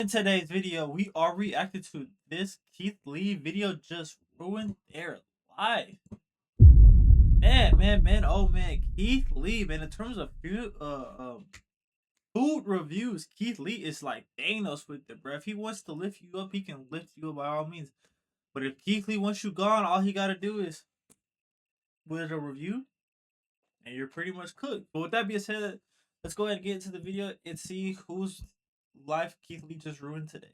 In today's video, we are reacting to this Keith Lee video just ruined their life. Oh man, Keith Lee, man. In terms of food reviews, Keith Lee is like Thanos with it, bro. If he wants to lift you up, he can lift you up by all means. But if Keith Lee wants you gone, all he gotta do is with a review, and you're pretty much cooked. But with that being said, let's go ahead and get into the video and see whose life Keith Lee just ruined today.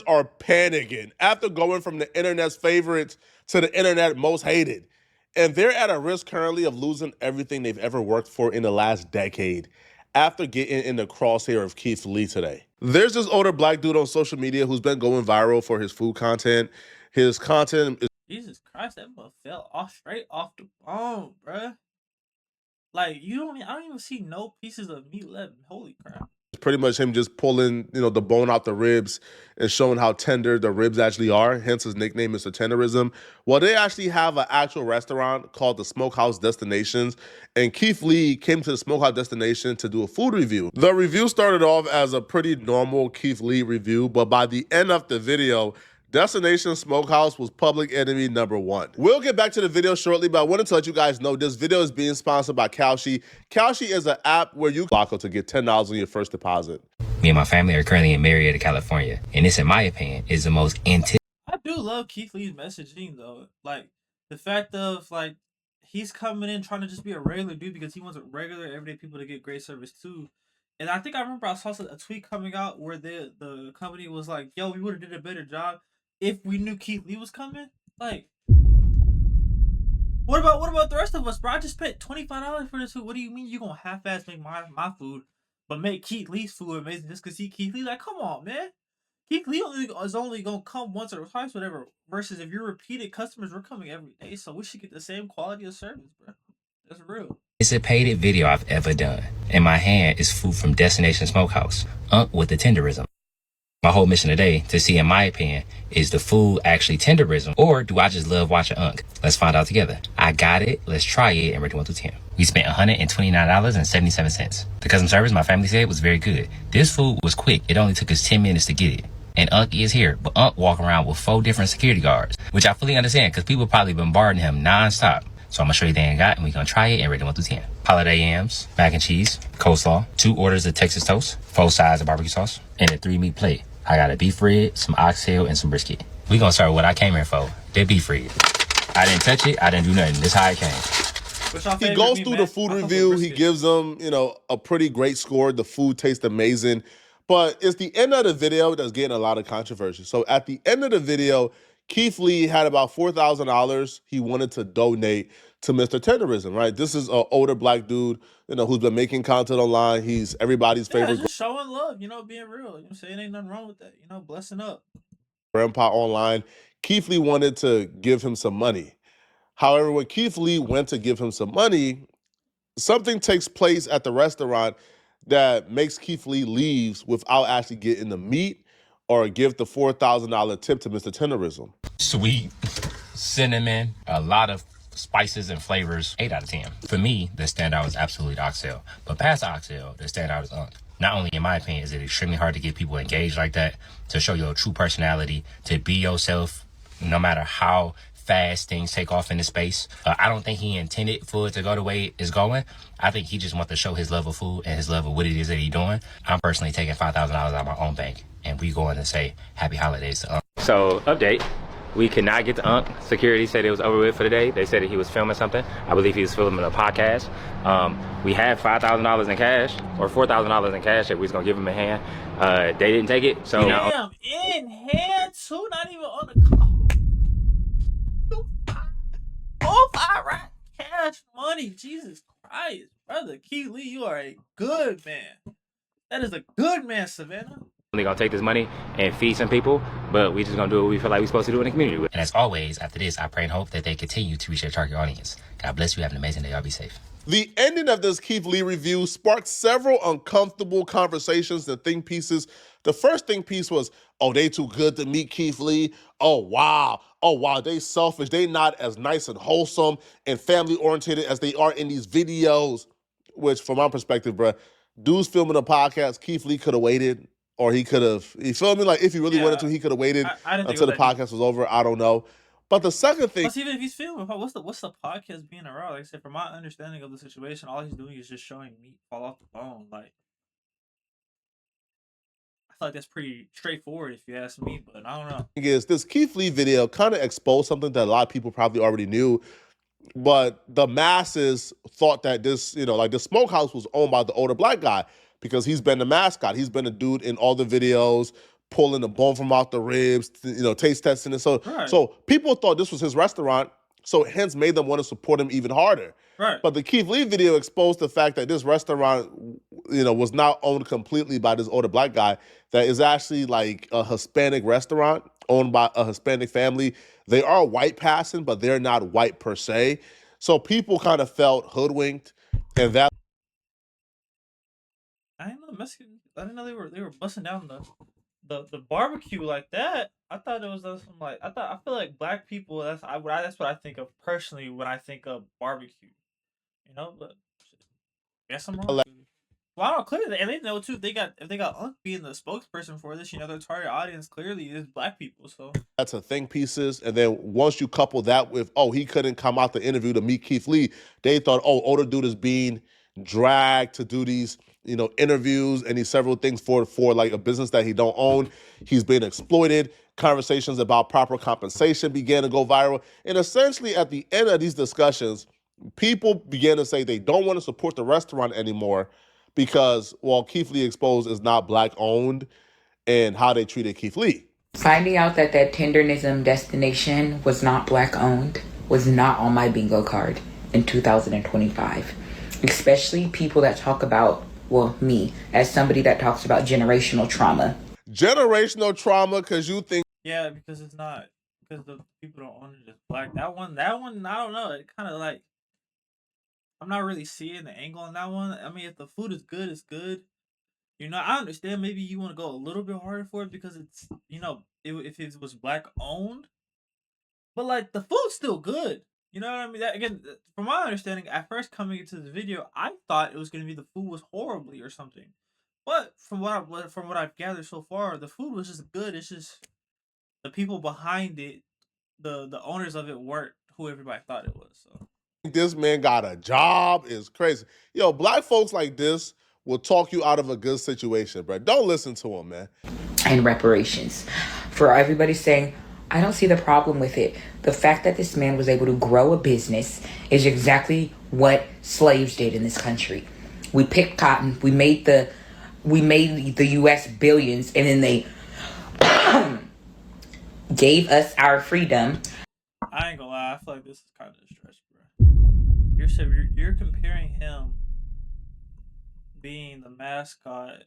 Are panicking after going from the internet's favorites to the internet most hated. And they're at a risk currently of losing everything they've ever worked for in the last decade after getting in the crosshair of Keith Lee today. There's this older black dude on social media who's been going viral for his food content. His content is Jesus Christ, that butt fell off straight off the bone, bruh. Like I don't even see no pieces of meat left. Holy crap. pretty much him just pulling, the bone out the ribs and showing how tender the ribs actually are. Hence his nickname, Mr. Tenderism. Well, they actually have an actual restaurant called the Smokehouse Destinations, and Keith Lee came to the Smokehouse Destination to do a food review. The review started off as a pretty normal Keith Lee review, but by the end of the video, Destination Smokehouse was public enemy #1. We'll get back to the video shortly, but I wanted to let you guys know this video is being sponsored by Kalshi. Kalshi is an app where you can to get $10 on your first deposit. Me and my family are currently in Marietta, California, and this, in my opinion, is the most intense. I do love Keith Lee's messaging though. Like the fact of like he's coming in trying to just be a regular dude because he wants regular everyday people to get great service too. And I think I remember I saw a tweet coming out where the company was like, "Yo, we would have did a better job if we knew Keith Lee was coming." Like, what about the rest of us, bro? I just spent $25 for this food. What do you mean you gonna half-ass make my food, but make Keith Lee's food amazing just cause he Keith Lee? Like, come on, man. Keith Lee is only gonna come once or twice, whatever. Versus if you're repeated customers, we're coming every day, so we should get the same quality of service, bro. That's real. Anticipated video I've ever done. In my hand is food from Destination Smokehouse, with the Tenderism. My whole mission today to see, in my opinion, is the food actually Tenderism, or do I just love watching Unc? Let's find out together. I got it. Let's try it and rate it 1 through 10. We spent $129.77. The customer service, my family said, was very good. This food was quick. It only took us 10 minutes to get it. And Unc is here, but Unc walking around with 4 different security guards, which I fully understand because people probably bombarding him non-stop. So I'm gonna show you the thing I got, and we're gonna try it and rate it 1 through 10. Holiday yams, mac and cheese, coleslaw, 2 orders of Texas toast, 4 sides of barbecue sauce, and a 3-meat plate. I got a beef rib, some oxtail, and some brisket. We gonna start with what I came here for, the beef rib. I didn't touch it, I didn't do nothing. This how it came. He goes through the food review. He gives them, a pretty great score. The food tastes amazing. But it's the end of the video that's getting a lot of controversy. So at the end of the video, Keith Lee had about $4,000 he wanted to donate to Mr. Tenderism, right? This is an older black dude, who's been making content online. He's everybody's favorite. Just showing love, being real. You know what I'm saying? Ain't nothing wrong with that. Blessing up. Grandpa online. Keith Lee wanted to give him some money. However, when Keith Lee went to give him some money, something takes place at the restaurant that makes Keith Lee leaves without actually getting the meat or give the $4,000 tip to Mr. Tenderism. Sweet, cinnamon, a lot of spices and flavors, 8 out of 10. For me, the standout is absolutely the oxtail. But past the oxtail, the standout is Unc. Not only, in my opinion, is it extremely hard to get people engaged like that, to show your true personality, to be yourself, no matter how fast things take off in the space. I don't think he intended for it to go the way it's going. I think he just wants to show his love of food and his love of what it is that he's doing. I'm personally taking $5,000 out of my own bank, and we going to say happy holidays to Unc. So, update. We could not get to Unc. Security said it was over with for the day. They said that he was filming something. I believe he was filming a podcast. We had $5,000 in cash, or $4,000 in cash that we was going to give him in hand. They didn't take it, so... Damn, in hand too? Not even on the call. Both Iraq cash money. Jesus Christ, brother. Keith Lee, you are a good man. That is a good man, Savannah. We're gonna take this money and feed some people, but we just gonna do what we feel like we're supposed to do in the community. And as always, after this, I pray and hope that they continue to reach their target audience. God bless you. Have an amazing day. Y'all be safe. The ending of this Keith Lee review sparked several uncomfortable conversations and think pieces. The first think piece was, oh, they too good to meet Keith Lee. Oh, wow, they selfish. They not as nice and wholesome and family-oriented as they are in these videos, which from my perspective, bruh, dudes filming a podcast, Keith Lee could have waited or he could have, you feel me? Like if he really wanted to, he could have waited I didn't think until it the was that podcast was over. I don't know. But the second thing, Plus, even if he's filming, what's the podcast being around? Like I said, from my understanding of the situation, all he's doing is just showing meat fall off the bone. Like, I feel like that's pretty straightforward if you ask me, but I don't know. is this Keith Lee video kind of exposed something that a lot of people probably already knew, but the masses thought that this, like the smokehouse was owned by the older black guy because he's been the mascot. He's been the dude in all the videos, pulling the bone from out the ribs, taste testing it. So people thought this was his restaurant, so hence made them want to support him even harder. Right. But the Keith Lee video exposed the fact that this restaurant, was not owned completely by this older black guy, that is actually like a Hispanic restaurant owned by a Hispanic family. They are white passing, but they're not white per se. So people kind of felt hoodwinked, and that I didn't know Mexican. I didn't know they were busting down the barbecue like that. I thought it was some like I feel like black people. That's what I think of personally when I think of barbecue. But guess I'm wrong. Well, I don't clearly, and they know too. If they got Unc being the spokesperson for this, their target audience clearly is black people. So that's a think pieces. And then once you couple that with, he couldn't come out the interview to meet Keith Lee, they thought, older dude is being dragged to do these, interviews and these several things for like a business that he don't own. He's being exploited. Conversations about proper compensation began to go viral. And essentially at the end of these discussions, people began to say they don't want to support the restaurant anymore because, Keith Lee Exposed is not black owned and how they treated Keith Lee. Finding out that Tenderism destination was not black owned was not on my bingo card in 2025. Especially people that talk about, me, as somebody that talks about generational trauma. Generational trauma because you think... Yeah, because it's not, because the people don't own it as black. That one, I don't know. It kind of like, I'm not really seeing the angle on that one. I mean, if the food is good, it's good. I understand maybe you want to go a little bit harder for it because it's, if it was black owned, but like the food's still good. You know what I mean? That, again, from my understanding, at first coming into the video, I thought it was going to be the food was horribly or something. But from what I've gathered so far, the food was just good. It's just the people behind it, the owners of it weren't who everybody thought it was. So this man got a job is crazy. Black folks like this will talk you out of a good situation, bro. Don't listen to him, man. And reparations. For everybody saying, I don't see the problem with it. The fact that this man was able to grow a business is exactly what slaves did in this country. We picked cotton, we made the US billions, and then they gave us our freedom. I ain't gonna lie, I feel like this is kind of a stretch, bro. You're comparing him being the mascot,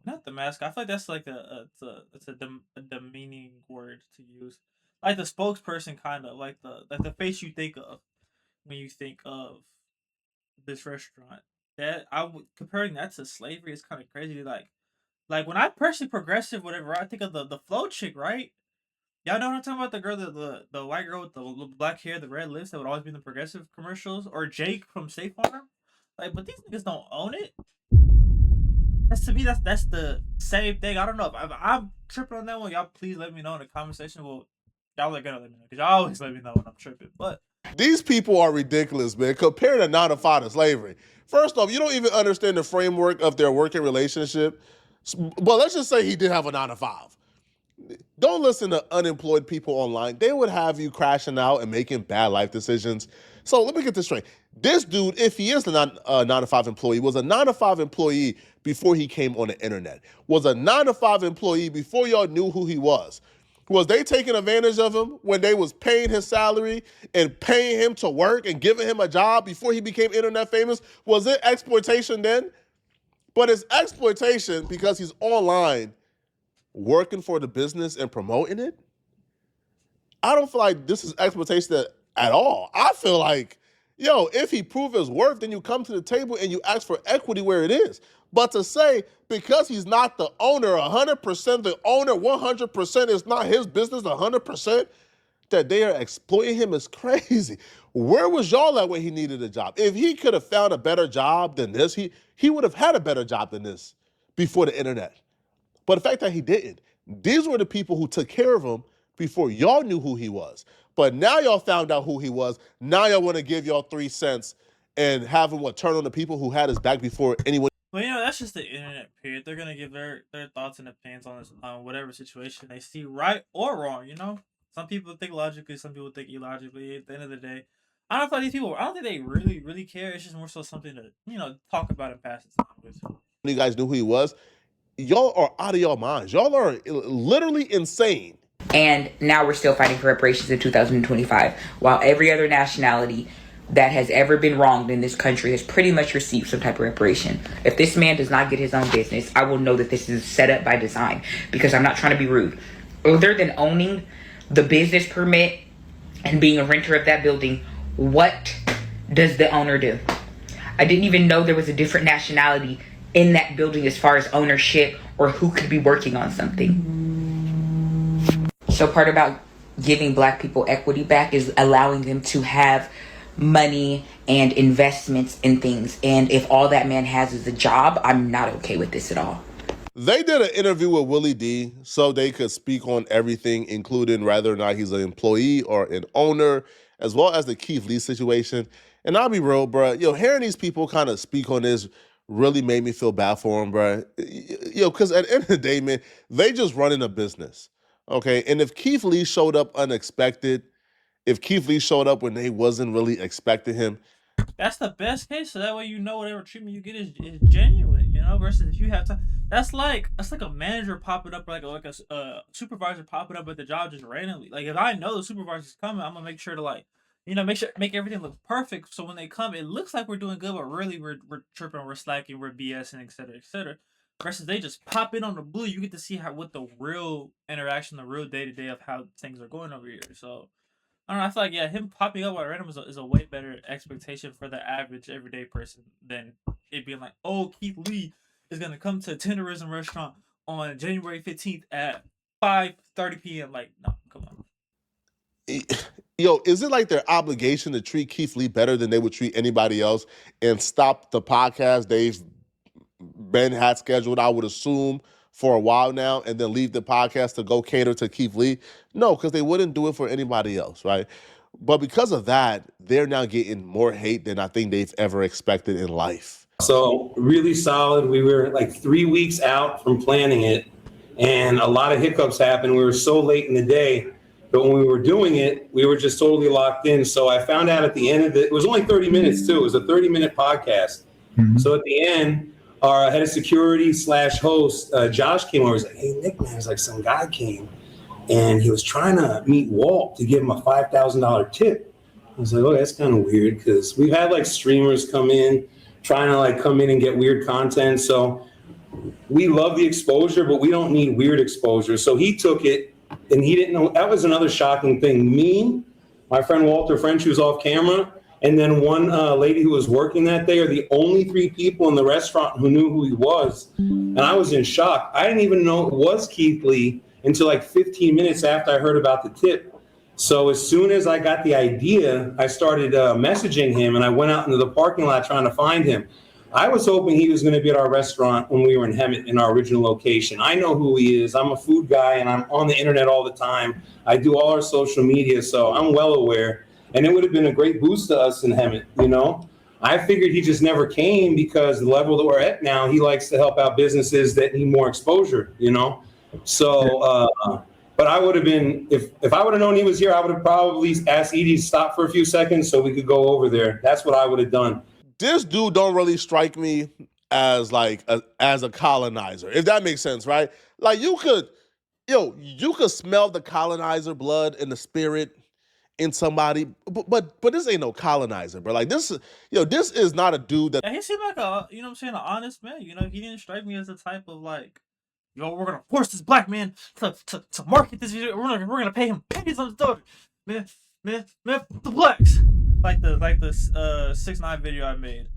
not the mascot. I feel like that's like it's a demeaning word to use, like the spokesperson, kind of like the face you think of when you think of this restaurant. That comparing that to slavery is kind of crazy. Like when I personally progressive whatever, I think of the flow chick, right? Y'all know what I'm talking about? The girl, the white girl with the black hair, the red lips that would always be in the progressive commercials, or Jake from State Farm. Like, but these niggas don't own it. That's to me, that's the same thing. I don't know if I'm tripping on that one. Y'all please let me know in the comment section. Well, y'all are gonna let me know because y'all always let me know when I'm tripping. But these people are ridiculous, man. Comparing a 9-to-5 to slavery. First off, you don't even understand the framework of their working relationship. But let's just say he did have a 9-to-5. Don't listen to unemployed people online. They would have you crashing out and making bad life decisions. So let me get this straight. This dude, if he is a 9-to-5 employee, was a 9-to-5 employee before he came on the internet. Was a 9-to-5 employee before y'all knew who he was. Was they taking advantage of him when they was paying his salary and paying him to work and giving him a job before he became internet famous? Was it exploitation then? But it's exploitation because he's online working for the business and promoting it. I don't feel like this is exploitation at all. I feel like, if he proves his worth, then you come to the table and you ask for equity where it is. But to say, because he's not the owner 100%, the owner 100% is not his business 100%, that they are exploiting him is crazy. Where was y'all at when he needed a job? If he could have found a better job than this, he would have had a better job than this before the internet. But the fact that he didn't, these were the people who took care of him before y'all knew who he was. But now y'all found out who he was. Now y'all want to give y'all 3 cents and have him turn on the people who had his back before anyone. Well, that's just the internet. Period. They're gonna give their thoughts and opinions on whatever situation they see, right or wrong. Some people think logically, some people think illogically. At the end of the day, I don't feel like these people. I don't think they really care. It's just more so something to talk about and pass the time with. You guys knew who he was. Y'all are out of your minds. Y'all are literally insane. And now we're still fighting for reparations in 2025, while every other nationality that has ever been wronged in this country has pretty much received some type of reparation. If this man does not get his own business, I will know that this is set up by design, because I'm not trying to be rude. Other than owning the business permit and being a renter of that building, what does the owner do? I didn't even know there was a different nationality in that building as far as ownership or who could be working on something. So part about giving Black people equity back is allowing them to have money and investments in things. And if all that man has is a job, I'm not okay with this at all. They did an interview with Willie D so they could speak on everything, including whether or not he's an employee or an owner, as well as the Keith Lee situation. And I'll be real, bro. Hearing these people kind of speak on this really made me feel bad for them, bro. Because at the end of the day, man, they just running a business, okay? And if Keith Lee showed up unexpected, if Keith Lee showed up when they wasn't really expecting him, that's the best case. So that way whatever treatment you get is genuine. Versus if you have to, that's like a manager popping up, or like a supervisor popping up at the job just randomly. Like if I know the supervisor's coming, I'm gonna make sure to make everything look perfect. So when they come, it looks like we're doing good, but really we're tripping, we're slacking, we're BSing, etc., etc. Versus they just pop in on the blue, you get to see what the real interaction, the real day to day of how things are going over here. So I don't know. I feel like him popping up at random is a way better expectation for the average everyday person than it being like, oh, Keith Lee is gonna come to a Tenderism restaurant on January 15th at 5:30 p.m. Like, no, come on. Is it like their obligation to treat Keith Lee better than they would treat anybody else and stop the podcast Ben had scheduled, I would assume, for a while now, and then leave the podcast to go cater to Keith Lee? No, because they wouldn't do it for anybody else, right? But because of that, they're now getting more hate than I think they've ever expected in life. So really solid. We were like 3 weeks out from planning it, and a lot of hiccups happened. We were so late in the day, but when we were doing it, we were just totally locked in. So I found out at the end of it was only 30 minutes too. It was a 30-minute podcast. Mm-hmm. So at the end, our head of security / host, Josh, came over. He's like, hey, Nick, man, it's like some guy came and he was trying to meet Walt to give him a $5,000 tip. I was like, oh, that's kind of weird, because we've had like streamers come in, trying to like come in and get weird content. So we love the exposure, but we don't need weird exposure. So he took it, and he didn't know. That was another shocking thing. Me, my friend Walter French, who's off camera, and then one lady who was working that day are the only 3 people in the restaurant who knew who he was. And I was in shock. I didn't even know it was Keith Lee until like 15 minutes after I heard about the tip. So as soon as I got the idea, I started messaging him, and I went out into the parking lot trying to find him. I was hoping he was going to be at our restaurant when we were in Hemet in our original location. I know who he is. I'm a food guy, and I'm on the internet all the time. I do all our social media, so I'm well aware. And it would have been a great boost to us in Hemet, I figured he just never came because the level that we're at now, he likes to help out businesses that need more exposure, So, but I would have been, if I would have known he was here, I would have probably asked Edie to stop for a few seconds so we could go over there. That's what I would have done. This dude don't really strike me as as a colonizer, if that makes sense, right? Like you could smell the colonizer blood and the spirit in somebody, but this ain't no colonizer, bro. Like this is not a dude that. He seemed like an honest man. He didn't strike me as the type of like, we're gonna force this black man to market this video. We're gonna pay him pennies on the dollar. Man, the blacks. Like the 6ix9ine video I made.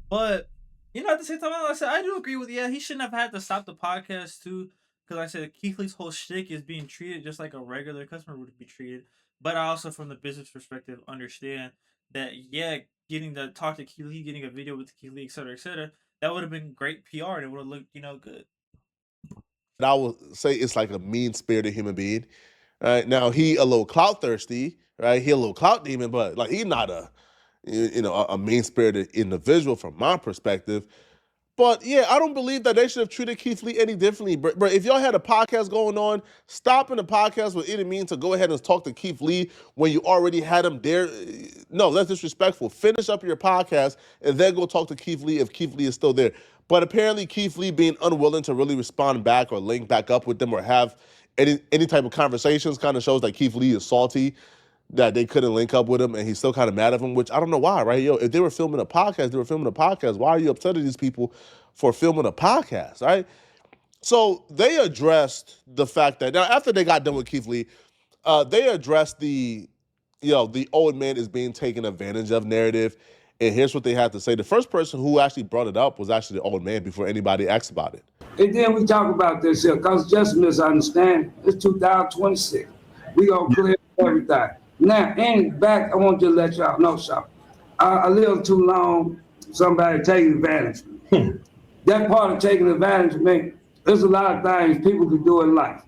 But at the same time, like I said, I do agree with he shouldn't have had to stop the podcast too. Because I said Keith Lee's whole shtick is being treated just like a regular customer would be treated. But I also, from the business perspective, understand that getting to talk to Keith Lee, getting a video with Keith Lee, etc., that would have been great PR and it would have looked, good. I would say it's like a mean-spirited human being. Right now, he a little clout thirsty, right? He a little clout demon, but like he's not a mean-spirited individual from my perspective. But yeah, I don't believe that they should have treated Keith Lee any differently. But if y'all had a podcast going on, stopping the podcast with any means to go ahead and talk to Keith Lee when you already had him there, no, that's disrespectful. Finish up your podcast and then go talk to Keith Lee if Keith Lee is still there. But apparently Keith Lee being unwilling to really respond back or link back up with them or have any type of conversations kind of shows that Keith Lee is salty that they couldn't link up with him, and he's still kind of mad at him, which I don't know why, right? Yo, if they were filming a podcast, they were filming a podcast. Why are you upset at these people for filming a podcast, right? So they addressed the fact that, now after they got done with Keith Lee, they addressed the old man is being taken advantage of narrative, and here's what they had to say. The first person who actually brought it up was actually the old man before anybody asked about it. And then we talk about this here, because just misunderstand, it's 2026. We gonna clear everything. Now, and back, I want to let y'all know something. I lived too long, somebody taking advantage of me. That part of taking advantage of me, there's a lot of things people can do in life.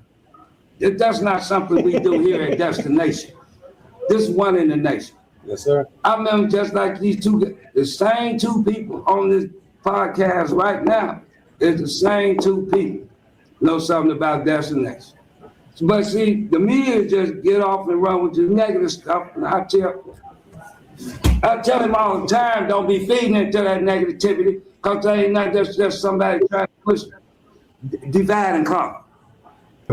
That's not something we do here at Destination. This is one in the nation. Yes, sir. I remember just like the same two people on this podcast right now is the same two people know something about Destination. But see, the media just get off and run with the negative stuff, and I tell them all the time, don't be feeding into that negativity, because they ain't not just somebody trying to push, divide and conquer.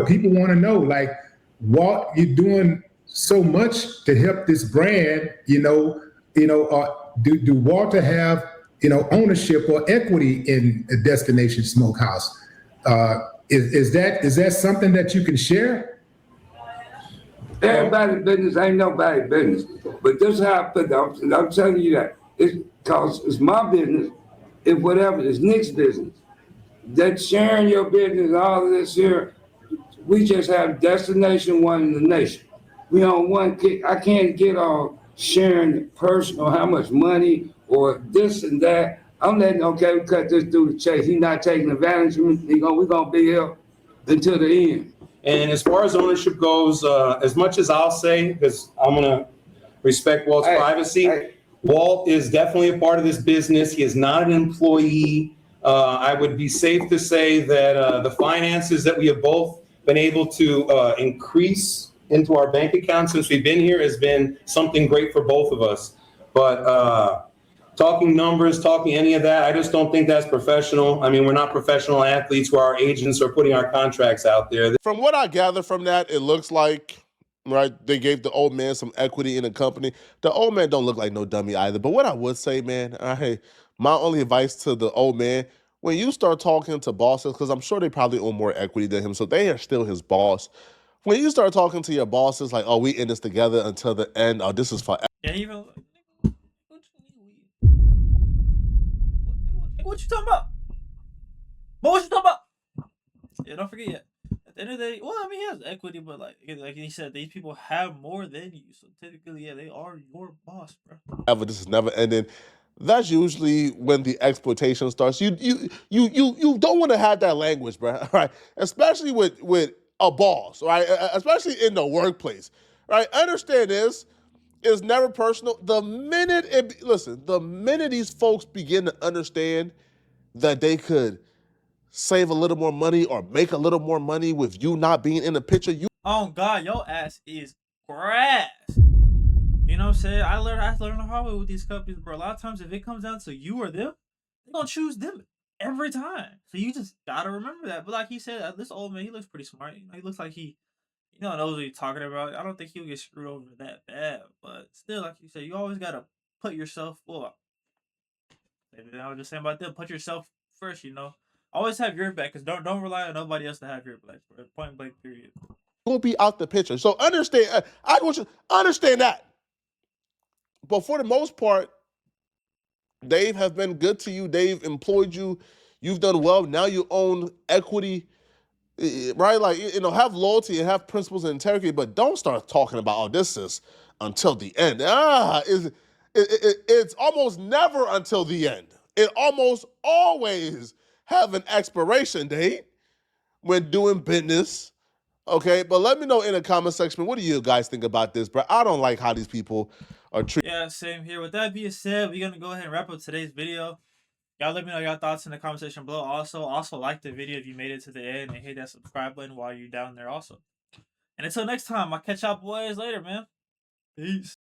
People want to know, like, what you're doing so much to help this brand, do Walter have, ownership or equity in a Destination Smokehouse? Is that something that you can share? Everybody's business ain't nobody's business. But this is how I put it. I'm telling you that. It's because it's my business. If whatever, it's Nick's business. That sharing your business, all of this here, we just have Destination One in the nation. We on one kick. I can't get on sharing personal, how much money or this and that. I'm letting, okay, we cut this through the chase. He's not taking advantage of me. We're going to be here until the end. And as far as ownership goes, as much as I'll say, because I'm going to respect Walt's privacy, Walt is definitely a part of this business. He is not an employee. I would be safe to say that the finances that we have both been able to increase into our bank account since we've been here has been something great for both of us. But talking numbers, talking any of that, I just don't think that's professional. I mean, we're not professional athletes where our agents are putting our contracts out there. From what I gather from that, it looks like, right, they gave the old man some equity in the company. The old man don't look like no dummy either. But what I would say, man, hey, my only advice to the old man, when you start talking to bosses, because I'm sure they probably own more equity than him, so they are still his boss. When you start talking to your bosses like, oh, we in this together until the end, oh, this is forever. Yeah, even what you talking about? What you talking about? Yeah, don't forget yet. At the end of the day, well, I mean, he has equity, but like he said, these people have more than you, so technically, yeah, they are your boss, bro. This is never ending. That's usually when the exploitation starts. You don't want to have that language, bro. Right? Especially with a boss, right? Especially in the workplace, right? Understand this. It's never personal. The minute these folks begin to understand that they could save a little more money or make a little more money with you not being in the picture, oh God, your ass is grass. You know what I'm saying? I learned the hard way with these companies, bro. A lot of times, if it comes down to you or them, they're gonna choose them every time. So you just gotta remember that. But like he said, this old man, he looks pretty smart. He looks like he knows what he's talking about. I don't think he'll get screwed over that bad. But still, like you said, you always gotta put yourself. Well, I was just saying about them. Put yourself first. Always have your back, because don't rely on nobody else to have your back. Point blank, period. will be out the picture. So understand. I want you to understand that. But for the most part, Dave have been good to you. They've employed you. You've done well. Now you own equity. Right? Like, have loyalty and have principles and integrity, but don't start talking about, oh, this is until the end. It's almost never until the end. It almost always have an expiration date. when doing business. Okay, but let me know in the comment section, what do you guys think about this, bro? I don't like how these people are treating. Yeah, same here. With that being said, we're gonna go ahead and wrap up today's video. Y'all let me know your thoughts in the comment section below. Also like the video if you made it to the end and hit that subscribe button while you're down there also. And until next time, I'll catch y'all boys later, man. Peace.